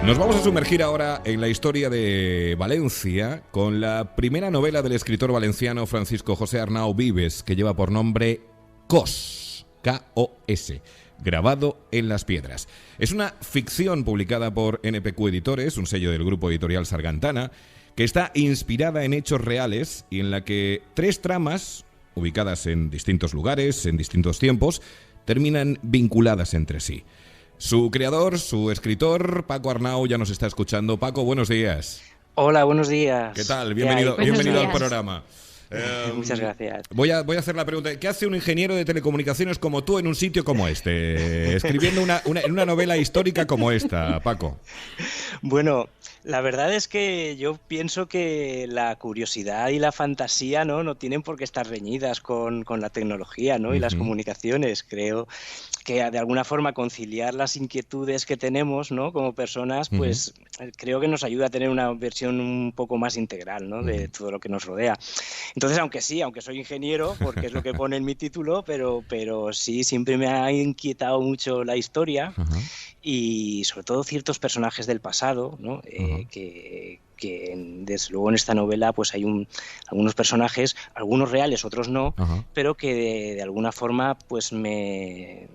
Nos vamos a sumergir ahora en la historia de Valencia con la primera novela del escritor valenciano Francisco José Arnau Vives, que lleva por nombre Cos, K-O-S, grabado en las piedras. Es una ficción publicada por NPQ Editores, un sello del grupo editorial Sargantana, que está inspirada en hechos reales y en la que tres tramas, ubicadas en distintos lugares, en distintos tiempos, terminan vinculadas entre sí. Su creador, su escritor, Paco Arnau, ya nos está escuchando. Paco, buenos días. Hola, buenos días. ¿Qué tal? Bienvenido al programa. Muchas gracias. Voy a hacer la pregunta. ¿Qué hace un ingeniero de telecomunicaciones como tú en un sitio como este? Escribiendo una novela histórica como esta, Paco. Bueno, la verdad es que yo pienso que la curiosidad y la fantasía no tienen por qué estar reñidas con la tecnología, ¿no? Y las comunicaciones. Creo que de alguna forma conciliar las inquietudes que tenemos, ¿no? Como personas, pues creo que nos ayuda a tener una versión un poco más integral, ¿no? De todo lo que nos rodea. Entonces, aunque soy ingeniero, porque es lo que pone en mi título, pero sí, siempre me ha inquietado mucho la historia y sobre todo ciertos personajes del pasado, ¿no? Que desde luego en esta novela pues hay algunos personajes, algunos reales, otros no, pero que de alguna forma pues me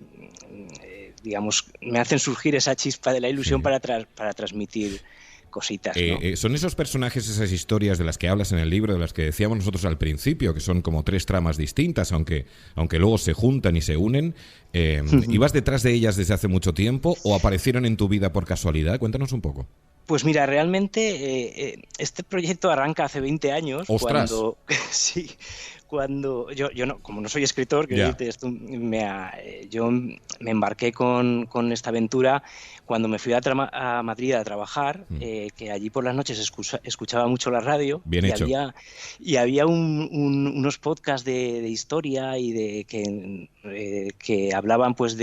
hacen surgir esa chispa de la ilusión para transmitir cositas, ¿no? Son esos personajes, esas historias de las que hablas en el libro, de las que decíamos nosotros al principio, que son como tres tramas distintas, aunque luego se juntan y se unen. ¿Ibas detrás de ellas desde hace mucho tiempo o aparecieron en tu vida por casualidad? Cuéntanos un poco. Pues mira, realmente este proyecto arranca hace 20 años. ¡Ostras! Cuando yo no, como no soy escritor, yo me embarqué con esta aventura cuando me fui a Madrid a trabajar, que allí por las noches escuchaba mucho la radio. Bien hecho. Había unos podcasts de historia y que hablaban pues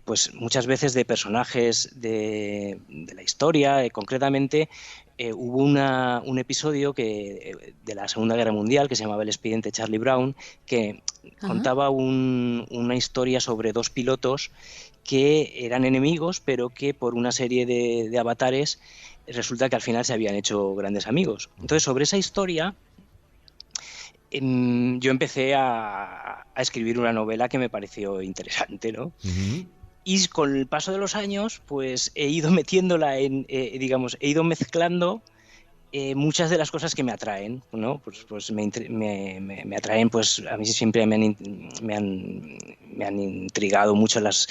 pues muchas veces de personajes de la historia, concretamente. Hubo un episodio de la Segunda Guerra Mundial que se llamaba El expediente Charlie Brown, que contaba una historia sobre dos pilotos que eran enemigos, pero que por una serie de avatares resulta que al final se habían hecho grandes amigos. Entonces, sobre esa historia, yo empecé a escribir una novela que me pareció interesante, ¿no? Y con el paso de los años, pues he ido metiéndola he ido mezclando muchas de las cosas que me atraen, ¿no? Pues me atraen, pues a mí siempre me han intrigado mucho los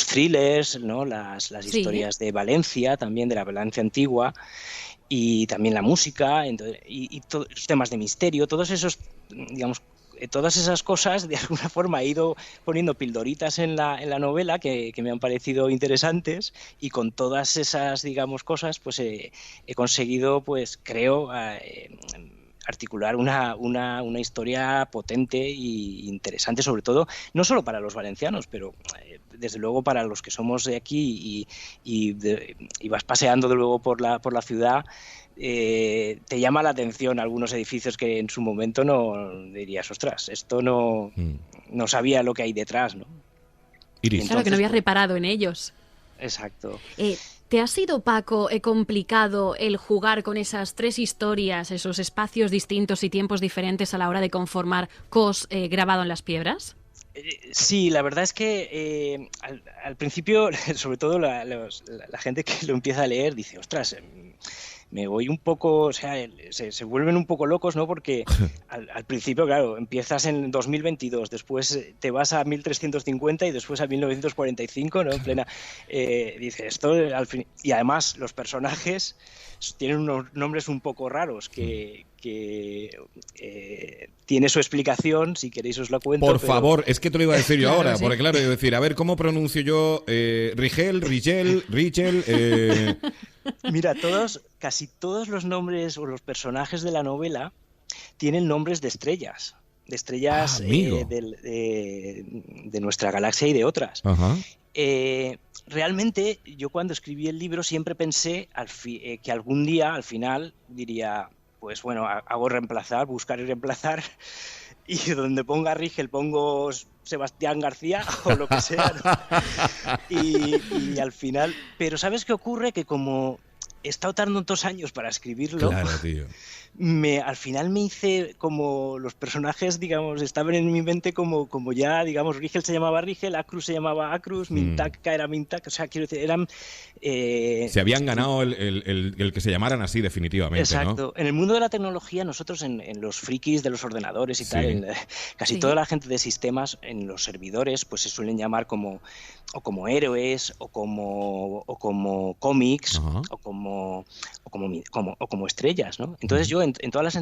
thrillers, ¿no? Las historias de Valencia, también de la Valencia antigua, y también la música, y todos los temas de misterio, todos esos, todas esas cosas, de alguna forma he ido poniendo pildoritas en la novela que me han parecido interesantes, y con todas esas, cosas, pues he conseguido, pues creo, articular una historia potente e interesante, sobre todo, no solo para los valencianos, pero desde luego para los que somos de aquí y vas paseando de luego por la ciudad. Te llama la atención algunos edificios que en su momento no dirías, ostras, esto no sabía lo que hay detrás, ¿no? Iris. Entonces, claro, que no habías reparado en ellos. Exacto. ¿Te ha sido, Paco, complicado el jugar con esas tres historias, esos espacios distintos y tiempos diferentes a la hora de conformar Cos grabado en las piedras? Sí, la verdad es que al principio, sobre todo la gente que lo empieza a leer dice, ostras, me voy un poco, o sea, se vuelven un poco locos, ¿no? Porque al principio, claro, empiezas en 2022, después te vas a 1350 y después a 1945, ¿no? En plena, dice esto, y además los personajes tienen unos nombres un poco raros que tiene su explicación, si queréis os lo cuento. Por favor, es que te lo iba a decir yo ahora, porque claro, iba a decir, a ver, ¿cómo pronuncio yo Rigel? Mira, casi todos los nombres o los personajes de la novela tienen nombres de estrellas de nuestra galaxia y de otras. Realmente, yo cuando escribí el libro siempre pensé que algún día, al final, diría, pues bueno, buscar y reemplazar y donde ponga Rigel pongo Sebastián García o lo que sea, ¿no? Y al final, pero ¿sabes qué ocurre? Que como he estado tardando 2 años para escribirlo, claro, tío. Al final me hice como los personajes, digamos, estaban en mi mente como ya, digamos, Rigel se llamaba Rigel, Acrus se llamaba Acrus, Mintaka era Mintaka, o sea, quiero decir, eran... se habían ganado el que se llamaran así definitivamente, exacto. ¿No? En el mundo de la tecnología, nosotros en los frikis de los ordenadores y tal, casi toda la gente de sistemas, en los servidores, pues se suelen llamar como héroes, o como cómics, o como estrellas, ¿no? Entonces yo en todas las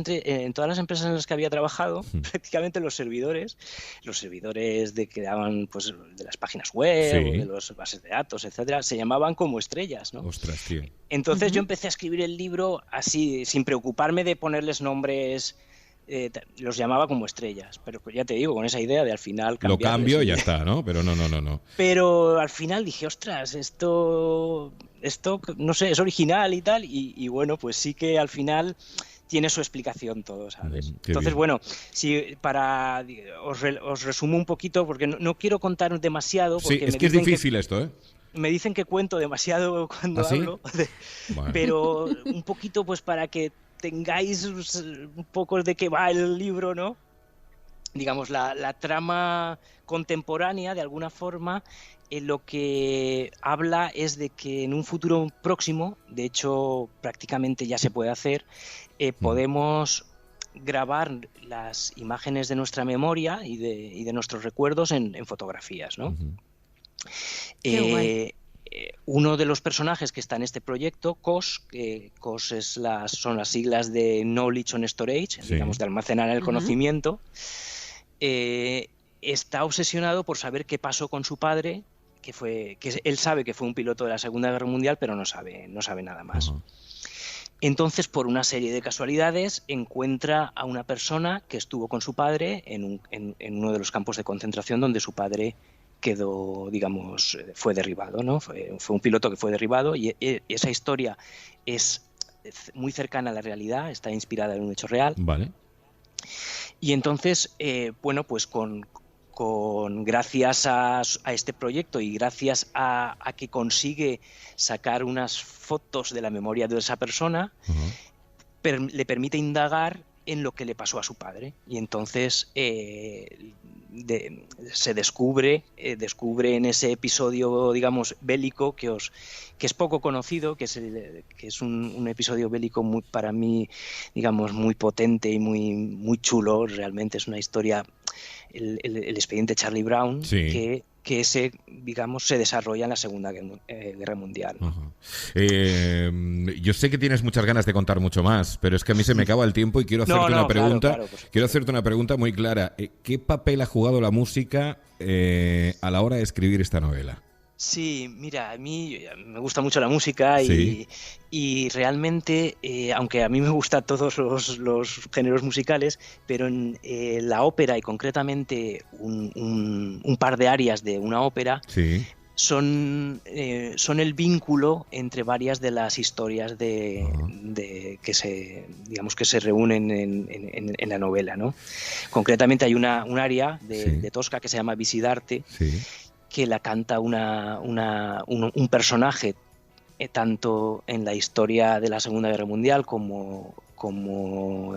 empresas en las que había trabajado, prácticamente los servidores que daban, pues, de las páginas web, o de las bases de datos, etcétera, se llamaban como estrellas, ¿no? Ostras, tío. Entonces yo empecé a escribir el libro así, sin preocuparme de ponerles nombres. Los llamaba como estrellas, pero ya te digo, con esa idea de al final lo cambio y ya está, ¿no? Pero no. Pero al final dije, ostras, esto no sé, es original y tal, y bueno, pues sí que al final tiene su explicación todo, ¿sabes? Entonces, bien. Bueno, si os resumo un poquito, porque no quiero contar demasiado. Porque sí, es que es difícil esto, ¿eh? Me dicen que cuento demasiado cuando hablo, bueno. Pero un poquito pues para que tengáis un poco de qué va el libro, ¿no? Digamos, la trama contemporánea, de alguna forma, lo que habla es de que en un futuro próximo, de hecho prácticamente ya se puede hacer, podemos grabar las imágenes de nuestra memoria y de nuestros recuerdos en fotografías, ¿no? Uno de los personajes que está en este proyecto, COS, COS son las siglas de Knowledge on Storage, digamos, de almacenar el conocimiento, está obsesionado por saber qué pasó con su padre, que él sabe que fue un piloto de la Segunda Guerra Mundial, pero no sabe nada más. Entonces, por una serie de casualidades, encuentra a una persona que estuvo con su padre en uno de los campos de concentración donde su padre quedó, digamos, fue derribado, ¿no? Fue un piloto que fue derribado, y esa historia es muy cercana a la realidad, está inspirada en un hecho real. Vale. Y entonces, bueno, pues gracias a este proyecto y gracias a que consigue sacar unas fotos de la memoria de esa persona, le permite indagar en lo que le pasó a su padre, y entonces se descubre en ese episodio, digamos, bélico que es poco conocido, que es un episodio bélico muy, para mí, digamos, muy potente y muy chulo. Realmente es una historia, el expediente Charlie Brown, que ese, digamos, se desarrolla en la Segunda Guerra Mundial. Yo sé que tienes muchas ganas de contar mucho más, pero es que a mí se me acaba el tiempo y quiero hacerte una pregunta. Claro, quiero hacerte una pregunta muy clara. ¿Qué papel ha jugado la música a la hora de escribir esta novela? Sí, mira, a mí me gusta mucho la música y realmente, aunque a mí me gustan todos los géneros musicales, pero en la ópera, y concretamente un par de arias de una ópera, son el vínculo entre varias de las historias que se reúnen en la novela, ¿no? Concretamente hay un aria de Tosca que se llama Visidarte, que la canta un personaje tanto en la historia de la Segunda Guerra Mundial como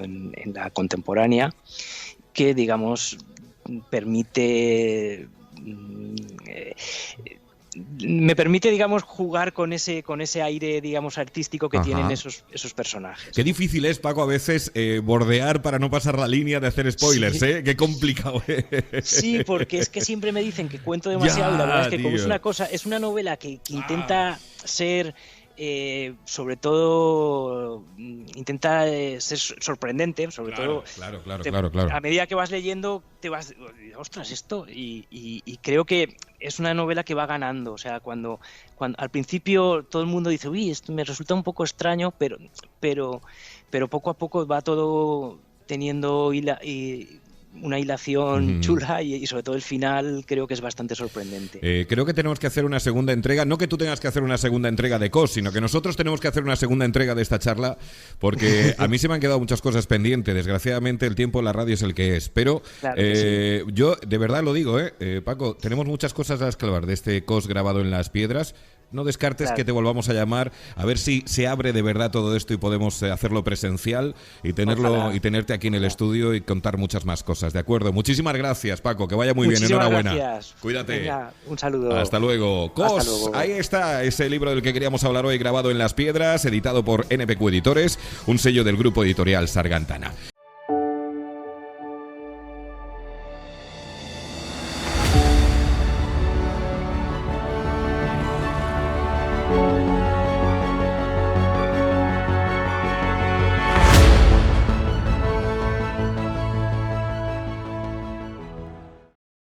en la contemporánea, que, digamos, me permite, digamos, jugar con ese aire, digamos, artístico que tienen esos personajes. Qué difícil es, Paco, a veces bordear para no pasar la línea de hacer spoilers, ¿eh? Qué complicado es. Sí, porque es que siempre me dicen que cuento demasiado, y la verdad es que, como es una novela que intenta ser... sobre todo intenta ser sorprendente, todo. Claro. A medida que vas leyendo te vas, ostras, esto, y creo que es una novela que va ganando. O sea, cuando al principio todo el mundo dice, uy, esto me resulta un poco extraño, pero poco a poco va todo teniendo una hilación chula y sobre todo el final creo que es bastante sorprendente. Creo que tenemos que hacer una segunda entrega, no que tú tengas que hacer una segunda entrega de COS, sino que nosotros tenemos que hacer una segunda entrega de esta charla, porque a mí se me han quedado muchas cosas pendientes. Desgraciadamente el tiempo en la radio es el que es, pero Claro que sí. yo de verdad lo digo, Paco, tenemos muchas cosas a esclavar de este COS grabado en las piedras. No descartes que te volvamos a llamar a ver si se abre de verdad todo esto y podemos hacerlo presencial y tenerlo y tenerte aquí en el estudio y contar muchas más cosas, ¿de acuerdo? Muchísimas gracias, Paco, que vaya muy bien, enhorabuena. Gracias. Cuídate. Venga, un saludo. Hasta luego. COS, Hasta luego. ahí está ese libro del que queríamos hablar hoy, grabado en las piedras, editado por NPQ Editores, un sello del grupo editorial Sargantana.